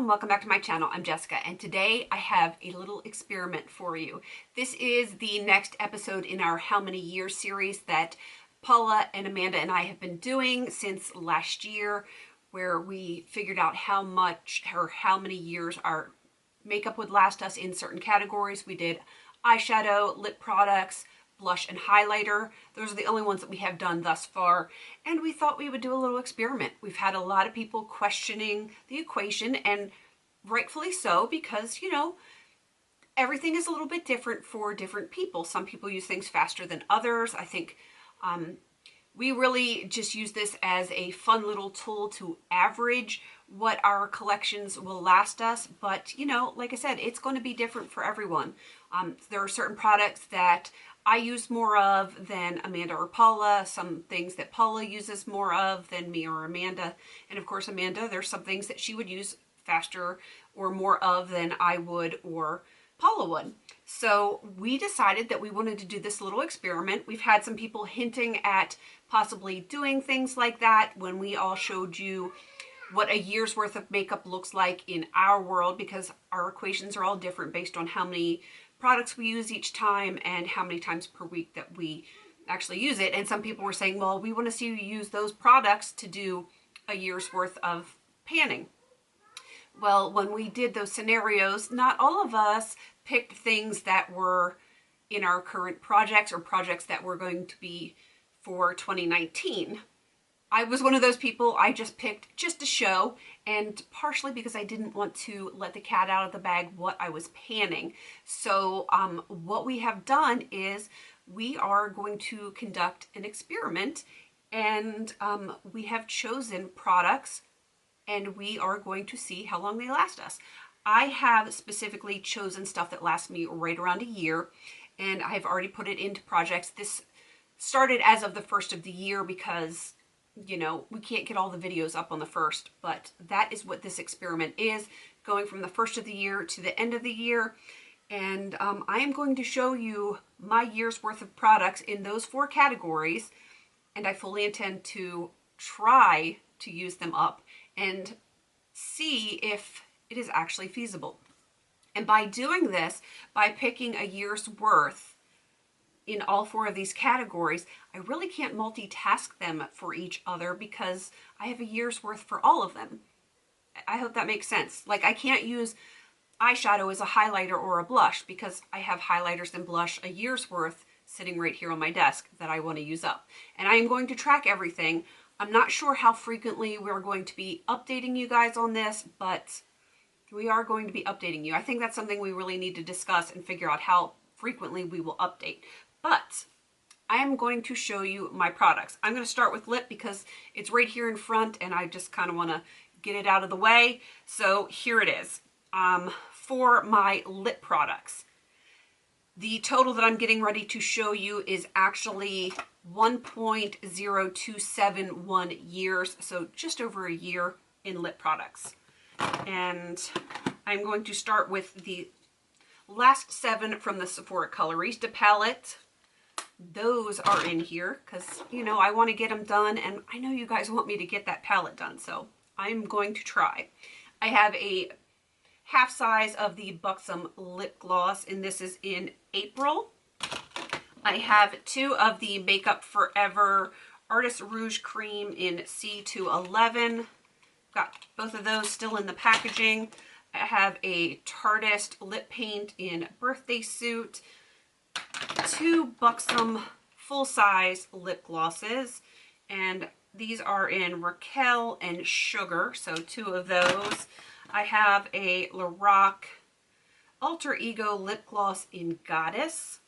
and welcome back to my channel. I'm Jessica, and today I have a little experiment for you. This is the next episode in our How Many Years series that Paula and Amanda and I have been doing since last year, where we figured out how much or how many years our makeup would last us in certain categories. We did eyeshadow, lip products, blush, and highlighter. Those are the only ones that we have done thus far, and we thought we would do a little experiment. We've had a lot of people questioning the equation, and rightfully so, because everything is a little bit different for different people. Some people use things faster than others. I think we really just use this as a fun little tool to average what our collections will last us. But like I said, it's going to be different for everyone. There are certain products that I use more of than Amanda or Paula, some things that Paula uses more of than me or Amanda. And of course, Amanda, there's some things that she would use faster or more of than I would or Paula would. So we decided that we wanted to do this little experiment. We've had some people hinting at possibly doing things like that when we all showed you what a year's worth of makeup looks like in our world, because our equations are all different based on how many products we use each time and how many times per week that we actually use it. And some people were saying, well, we want to see you use those products to do a year's worth of panning. Well, when we did those scenarios, not all of us picked things that were in our current projects or projects that were going to be for 2019. I was one of those people. I just picked just to show, and partially because I didn't want to let the cat out of the bag what I was panning. So what we have done is we are going to conduct an experiment, and we have chosen products, and we are going to see how long they last us. I have specifically chosen stuff that lasts me right around a year, and I've already put it into projects. This started as of the first of the year because we can't get all the videos up on the first, but that is what this experiment is, going from the first of the year to the end of the year. And I am going to show you my year's worth of products in those 4 categories, and I fully intend to try to use them up and see if it is actually feasible. And by doing this, by picking a year's worth in all 4 of these categories, I really can't multitask them for each other because I have a year's worth for all of them. I hope that makes sense. Like, I can't use eyeshadow as a highlighter or a blush because I have highlighters and blush a year's worth sitting right here on my desk that I want to use up. And I am going to track everything. I'm not sure how frequently we're going to be updating you guys on this, but we are going to be updating you. I think that's something we really need to discuss and figure out how frequently we will update. But I am going to show you my products. I'm going to start with lip because it's right here in front and I just kind of want to get it out of the way. So here it is. For my lip products, the total that I'm getting ready to show you is actually 1.0271 years. So just over a year in lip products. And I'm going to start with the last 7 from the Sephora Colorista palette. Those are in here because, I want to get them done, and I know you guys want me to get that palette done, so I'm going to try. I have a half size of the Buxom lip gloss, and this is in April. I have 2 of the Makeup Forever Artist Rouge Cream in C211. Got both of those still in the packaging. I have a Tartist lip paint in Birthday Suit. 2 Buxom full-size lip glosses, and these are in Raquel and Sugar, so 2 of those. I have a Lorac Alter Ego lip gloss in Goddess.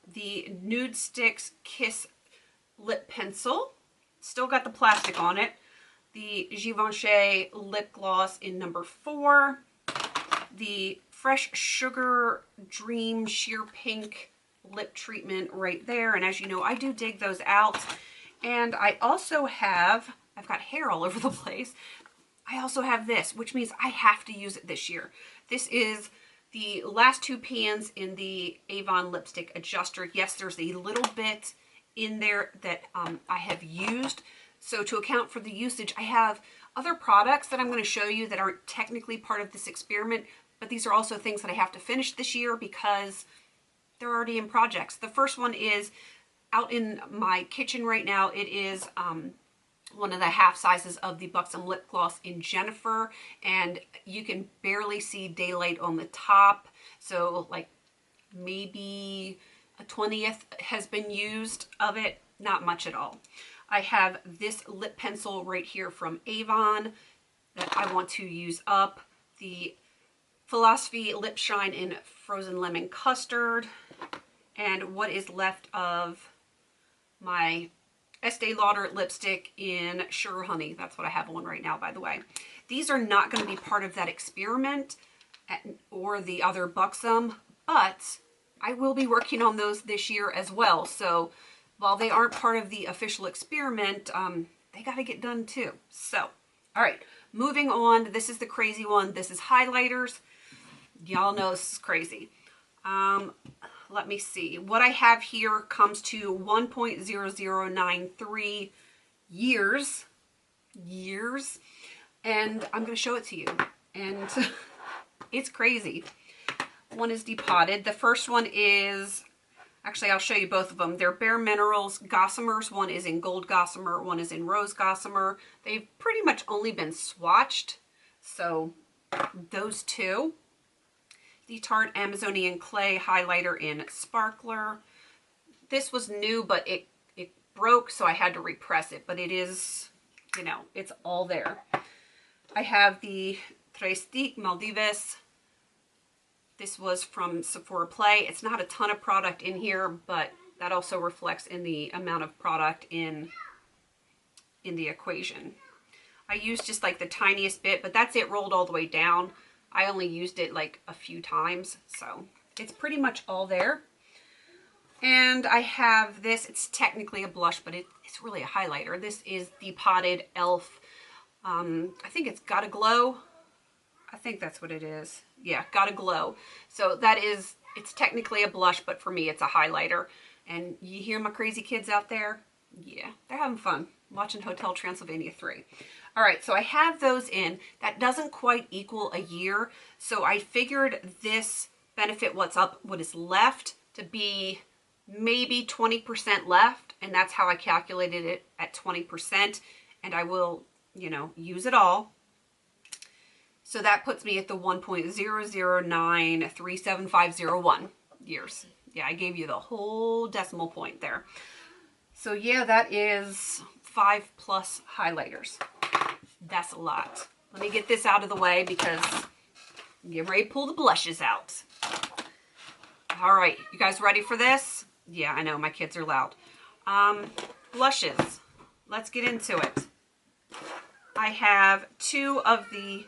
The Nude Sticks Kiss lip pencil, still got the plastic on it. The Givenchy lip gloss in number 4. The Fresh Sugar Dream Sheer Pink lip treatment right there. And as you know, I do dig those out. And I also have, I've got hair all over the place. I also have this, which means I have to use it this year. This is the last 2 pans in the Avon Lipstick Adjuster. Yes, there's a little bit in there that I have used. So to account for the usage, I have other products that I'm going to show you that aren't technically part of this experiment, but these are also things that I have to finish this year because they're already in projects. The first one is out in my kitchen right now. It is one of the half sizes of the Buxom lip gloss in Jennifer, and you can barely see daylight on the top. So like maybe a 20th has been used of it, not much at all. I have this lip pencil right here from Avon that I want to use up. The Philosophy Lip Shine in Frozen Lemon Custard, and what is left of my Estee Lauder lipstick in Sugar Honey. That's what I have on right now, by the way. These are not going to be part of that experiment or the other Buxom, but I will be working on those this year as well. So while they aren't part of the official experiment, they got to get done too. So, all right, moving on. This is the crazy one. This is highlighters. Y'all know this is crazy. Let me see. What I have here comes to 1.0093 years. And I'm going to show it to you. And it's crazy. One is depotted. The first one is, actually I'll show you both of them. They're Bare Minerals Gossamers. One is in Gold Gossamer. One is in Rose Gossamer. They've pretty much only been swatched. So those two. The Tarte Amazonian Clay highlighter in Sparkler. This was new, but it broke, so I had to repress it. But it is, you know, it's all there. I have the Trestique Maldives. This was from Sephora Play. It's not a ton of product in here, but that also reflects in the amount of product in the equation. I used just like the tiniest bit, but that's it rolled all the way down. I only used it like a few times, so it's pretty much all there. And I have this. It's technically a blush, but it's really a highlighter. This is the Potted e.l.f. I think it's Gotta Glow. I think that's what it is. Yeah, Gotta Glow. So that is, it's technically a blush, but for me it's a highlighter. And you hear my crazy kids out there? Yeah, they're having fun watching Hotel Transylvania 3. All right, so I have those in. That doesn't quite equal a year, so I figured this Benefit what is left to be maybe 20% left, and that's how I calculated it at 20%, and I will, you know, use it all. So that puts me at the 1.0093750 years. Yeah, I gave you the whole decimal point there. So yeah, that is 5+ highlighters. That's a lot. Let me get this out of the way because I'm getting ready to pull the blushes out. All right, you guys ready for this? Yeah, I know, my kids are loud. Blushes. Let's get into it. I have two of the,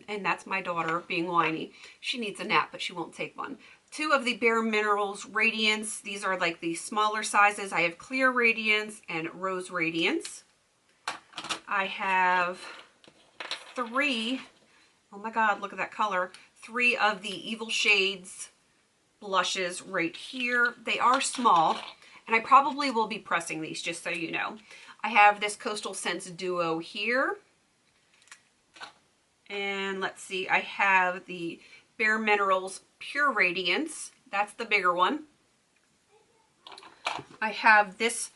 and that's my daughter being whiny. She needs a nap, but she won't take one. Two of the Bare Minerals Radiance. These are like the smaller sizes. I have Clear Radiance and Rose Radiance. I have three, oh my God, look at that color. 3 of the Evil Shades blushes right here. They are small, and I probably will be pressing these, just so you know. I have this Coastal Scents Duo here. And let's see, I have the Bare Minerals Pure Radiance. That's the bigger one. I have this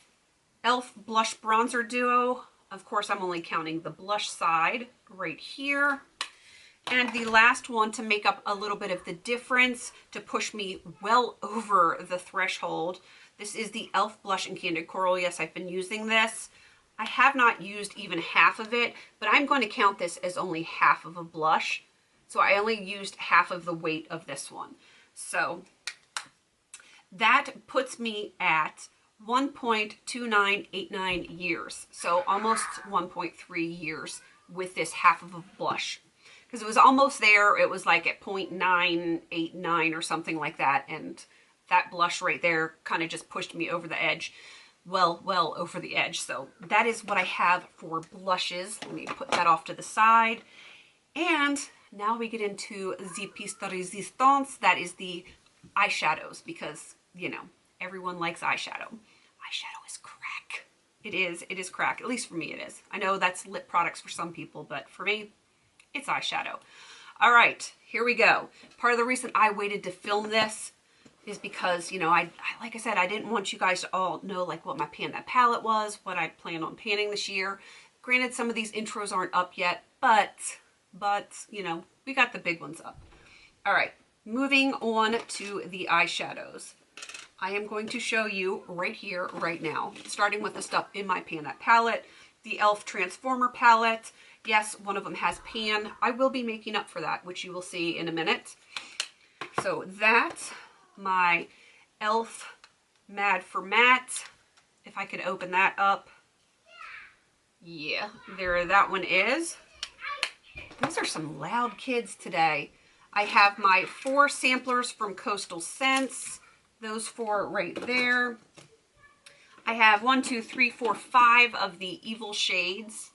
e.l.f. Blush Bronzer Duo. Of course, I'm only counting the blush side right here. And the last one, to make up a little bit of the difference, to push me well over the threshold, this is the e.l.f. Blush in Candid Coral. Yes, I've been using this. I have not used even half of it, but I'm going to count this as only half of a blush. So I only used half of the weight of this one. So that puts me at 1.2989 years. So almost 1.3 years with this half of a blush. Because it was almost there. It was like at 0.989 or something like that. And that blush right there kind of just pushed me over the edge. Well over the edge. So that is what I have for blushes. Let me put that off to the side. And now we get into the piece de resistance. That is the eyeshadows, because, you know, everyone likes eyeshadow. Eyeshadow is crack. It is cracked. At least for me it is. I know that's lip products for some people, but for me, it's eyeshadow. All right, here we go. Part of the reason I waited to film this is because, you know, I like I said, I didn't want you guys to all know like what my pan that palette was, what I plan on panning this year. Granted, some of these intros aren't up yet, but you know, we got the big ones up. All right, moving on to the eyeshadows. I am going to show you right here, right now, starting with the stuff in my pan that palette, the e.l.f. Transformer palette. Yes, one of them has pan. I will be making up for that, which you will see in a minute. So that's my e.l.f. Mad for Matte. If I could open that up. Yeah, there that one is. Those are some loud kids today. I have my 4 samplers from Coastal Scents. Those 4 right there. I have 1, 2, 3, 4, 5 of the Evil Shades.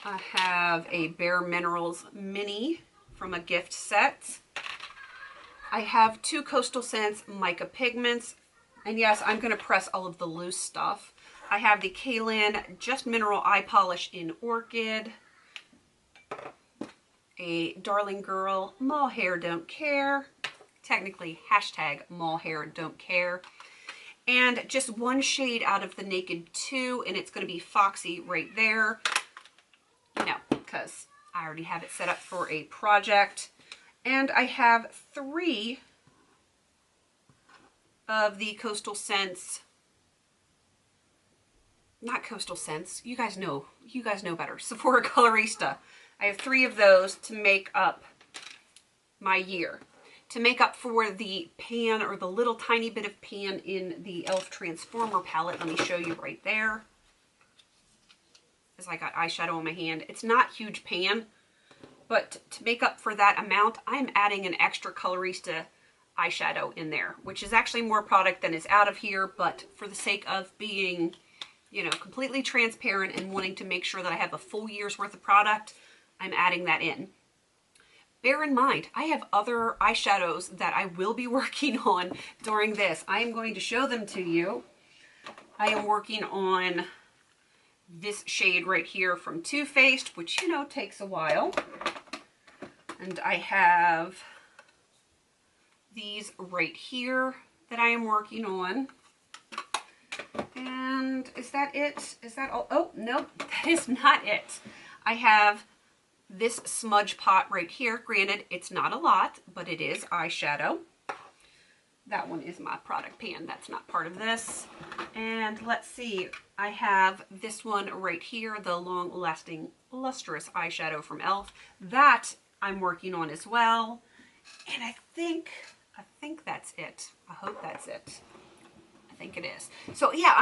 I have a Bare Minerals mini from a gift set. I have 2 Coastal Scents mica pigments. And yes, I'm going to press all of the loose stuff. I have the Kaylin Just Mineral Eye Polish in Orchid. A Darling Girl Mall Hair Don't Care. Technically, hashtag Mall Hair Don't Care. And just 1 shade out of the Naked 2, and it's going to be Foxy right there. You know, because I already have it set up for a project. And I have 3 of the Coastal Scents. Not Coastal Scents. You guys know better. Sephora Colorista. I have 3 of those to make up my year. To make up for the pan, or the little tiny bit of pan in the e.l.f. Transformer palette. Let me show you right there. As I got eyeshadow on my hand. It's not huge pan, but to make up for that amount, I'm adding an extra Colorista eyeshadow in there, which is actually more product than is out of here, but for the sake of being, you know, completely transparent and wanting to make sure that I have a full year's worth of product, I'm adding that in. Bear in mind, I have other eyeshadows that I will be working on during this. I am going to show them to you. I am working on this shade right here from Too Faced, which, you know, takes a while. And I have these right here that I am working on. And is that it? Is that all? Oh, no, that is not it. I have this smudge pot right here. Granted, it's not a lot, but it is eyeshadow. That one is my product pan. That's not part of this. And let's see. I have this one right here, the Long Lasting Lustrous eyeshadow from e.l.f. That I'm working on as well. And I think that's it. I hope that's it. I think it is. So yeah,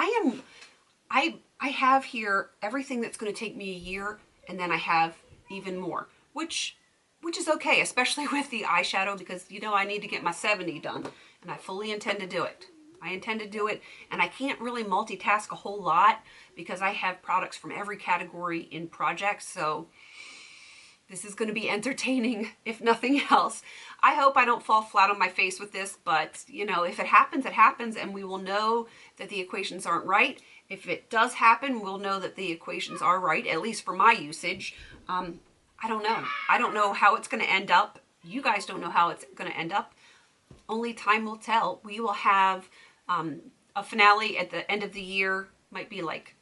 I have here everything that's going to take me a year, and then I have even more, which is okay, especially with the eyeshadow, because, you know, I need to get my 70 done, and I fully intend to do it. I intend to do it, and I can't really multitask a whole lot because I have products from every category in projects, so this is going to be entertaining, if nothing else. I hope I don't fall flat on my face with this, but, you know, if it happens, it happens, and we will know that the equations aren't right. If it does happen, we'll know that the equations are right, at least for my usage. I don't know. I don't know how it's going to end up. You guys don't know how it's going to end up. Only time will tell. We will have a finale at the end of the year. Might be like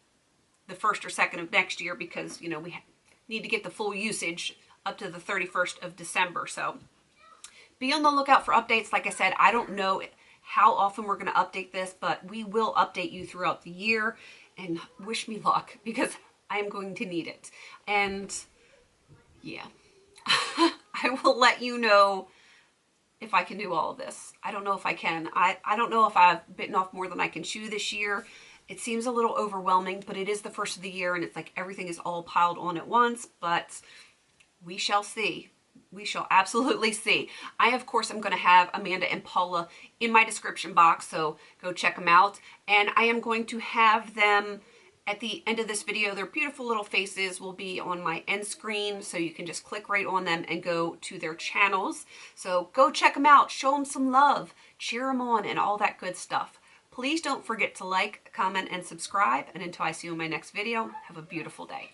the 1st or 2nd of next year, because, you know, we need to get the full usage up to the 31st of December. So be on the lookout for updates. Like I said, I don't know how often we're going to update this, but we will update you throughout the year, and wish me luck, because I am going to need it. And yeah, I will let you know if I can do all of this. I don't know if I can. I don't know if I've bitten off more than I can chew this year. It seems a little overwhelming, but it is the first of the year, and it's like everything is all piled on at once, but we shall see. We shall absolutely see. I, of course, am going to have Amanda and Paula in my description box, so go check them out. And I am going to have them at the end of this video. Their beautiful little faces will be on my end screen, so you can just click right on them and go to their channels. So go check them out, show them some love, cheer them on, and all that good stuff. Please don't forget to like, comment, and subscribe. And until I see you in my next video, have a beautiful day.